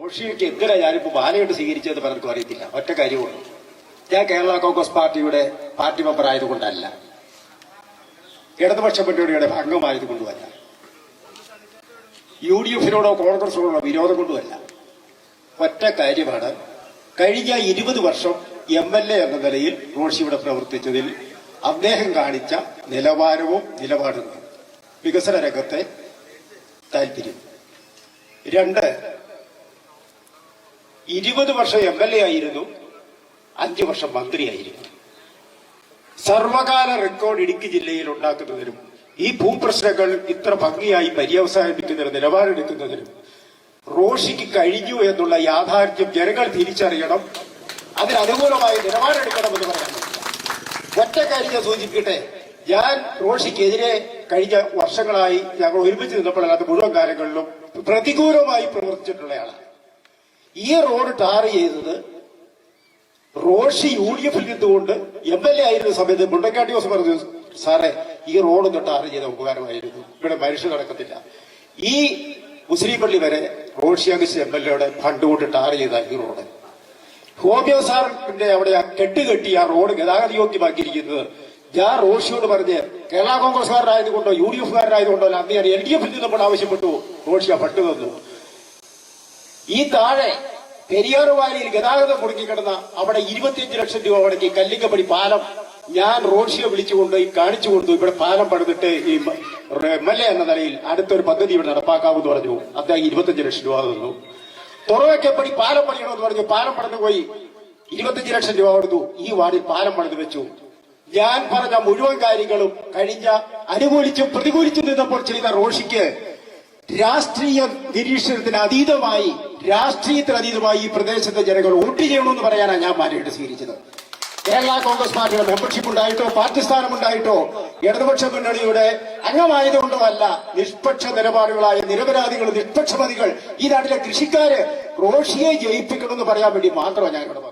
റോഷിക്ക് എന്തിനാ ഞാനിപ്പോ ബാലയോട്ട് സ്വീകരിച്ചത് പലർക്കും അറിയത്തില്ല. ഒറ്റ കാര്യമുള്ളൂ, ഞാൻ കേരള കോൺഗ്രസ് പാർട്ടിയുടെ പാർട്ടി മെമ്പർ ആയതുകൊണ്ടല്ല, ഇടതുപക്ഷ മുന്നണിയുടെ അംഗമായതുകൊണ്ടുമല്ല, UDF-നോടോ കോൺഗ്രസിനോടോ വിരോധം കൊണ്ടുമല്ല. ഒറ്റ കാര്യമാണ്, കഴിഞ്ഞ 20 വർഷം MLA എന്ന നിലയിൽ റോഷി ഇവിടെ പ്രവർത്തിച്ചതിൽ അദ്ദേഹം കാണിച്ച നിലവാരവും നിലപാടും, വികസന രംഗത്തെ താല്പര്യം. 2, 20 വർഷം MLA ആയിരുന്നു, 5 വർഷം മന്ത്രിയായിരുന്നു. സർവകാല റെക്കോർഡ് ഇടുക്കി ജില്ലയിൽ ഉണ്ടാക്കുന്നതിനും ഈ ഭൂപ്രശ്നങ്ങൾ ഇത്ര ഭംഗിയായി പര്യവസാനിപ്പിക്കുന്നതിനും നിലപാടെടുക്കുന്നതിനും റോഷിക്ക് കഴിഞ്ഞു എന്നുള്ള യാഥാർത്ഥ്യം ജനങ്ങൾ തിരിച്ചറിയണം. അതിനനുകൂലമായി നിലപാടെടുക്കണമെന്ന് പറയാൻ ഒറ്റ കാര്യം സൂചിപ്പിക്കട്ടെ. ഞാൻ റോഷിക്കെതിരെ കഴിഞ്ഞ വർഷങ്ങളായി ഞങ്ങൾ ഒരുമിച്ച് നിന്നപ്പോഴല്ലാത്ത മുഴുവൻ കാര്യങ്ങളിലും പ്രതികൂലമായി പ്രവർത്തിച്ചിട്ടുള്ളയാളാണ്. ഈ റോഡ് ടാർ ചെയ്തത് റോഷി UDF-ൽ നിന്നുകൊണ്ട് MLA ആയിരുന്ന സമയത്ത് മുണ്ടക്കാട്ടി ദിവസം പറഞ്ഞു, സാറേ ഈ റോഡൊന്ന് ടാർ ചെയ്ത ഉപകാരമായിരുന്നു, ഇവിടെ മനുഷ്യർ നടക്കത്തില്ല. ഈ മുസ്ലിം പള്ളി വരെ റോഷി അഗസ്റ്റ് MLA-യുടെ ഫണ്ട് കൊണ്ട് ടാർ ചെയ്ത ഈ റോഡ് ഹോമിയോ സാറിന്റെ അവിടെ കെട്ടുകെട്ടി ആ റോഡ് ഗതാഗത യോഗ്യമാക്കിയിരിക്കുന്നത് ഞാൻ റോഷിയോട് പറഞ്ഞ് കേരള കോൺഗ്രസ്സുകാരനായതുകൊണ്ടോ UDF-കാരനായതുകൊണ്ടോ അല്ല, അന്ന് ഞാൻ LDF-ൽ നിന്ന് നമ്മൾ ആവശ്യപ്പെട്ടു, റോഷി ആ ഫണ്ട് തന്നു. ഈ താഴെ പെരിയാറുവാലിയിൽ ഗതാഗതം മുടങ്ങിക്കിടന്ന അവിടെ 25 ലക്ഷം രൂപ മുടക്കി കല്ലിങ്കപ്പടി പാലം ഞാൻ റോഷിയെ വിളിച്ചുകൊണ്ട് കാണിച്ചു കൊടുത്തു. ഇവിടെ പാലം പണിതിട്ട് ഈ MLA എന്ന നിലയിൽ അടുത്തൊരു പദ്ധതി ഇവിടെ നടപ്പാക്കാമെന്ന് പറഞ്ഞു. അദ്ദേഹം 25 ലക്ഷം രൂപ തന്നു. തുറവയ്ക്കപ്പടി പാലം പണിയണമെന്ന് പറഞ്ഞു, പാലം പണിതു പോയി, 25 ലക്ഷം രൂപ കൊടുത്തു. ഈ വാർഡിൽ പാലം പണിത് വെച്ചു. ഞാൻ പറഞ്ഞ മുഴുവൻ കാര്യങ്ങളും കഴിഞ്ഞ അനുകൂലിച്ചും പ്രതികൂലിച്ചും നിന്നപ്പോൾ ചെയ്ത റോഷിക്ക് രാഷ്ട്രീയ നിരീക്ഷണത്തിന് അതീതമായി, രാഷ്ട്രീയത്തിന് അതീതമായി ഈ പ്രദേശത്തെ ജനങ്ങൾ വോട്ട് ചെയ്യണമെന്ന് പറയാനാണ് ഞാൻ മാനേജ് സ്വീകരിച്ചത്. കേരള കോൺഗ്രസ് പാർട്ടിയുടെ മെമ്പർഷിപ്പ് ഉണ്ടായിട്ടോ പാർട്ടി സ്ഥാനമുണ്ടായിട്ടോ ഇടതുപക്ഷ മുന്നണിയുടെ അംഗമായതുകൊണ്ടോ അല്ല, നിഷ്പക്ഷ നിലപാടുകളായ നിരപരാധികൾ, നിഷ്പക്ഷമതികൾ, ഈ നാട്ടിലെ കൃഷിക്കാര് റോഷിയെ ജയിപ്പിക്കണമെന്ന് പറയാൻ വേണ്ടി മാത്രമാണ് ഞാൻ ഇവിടെ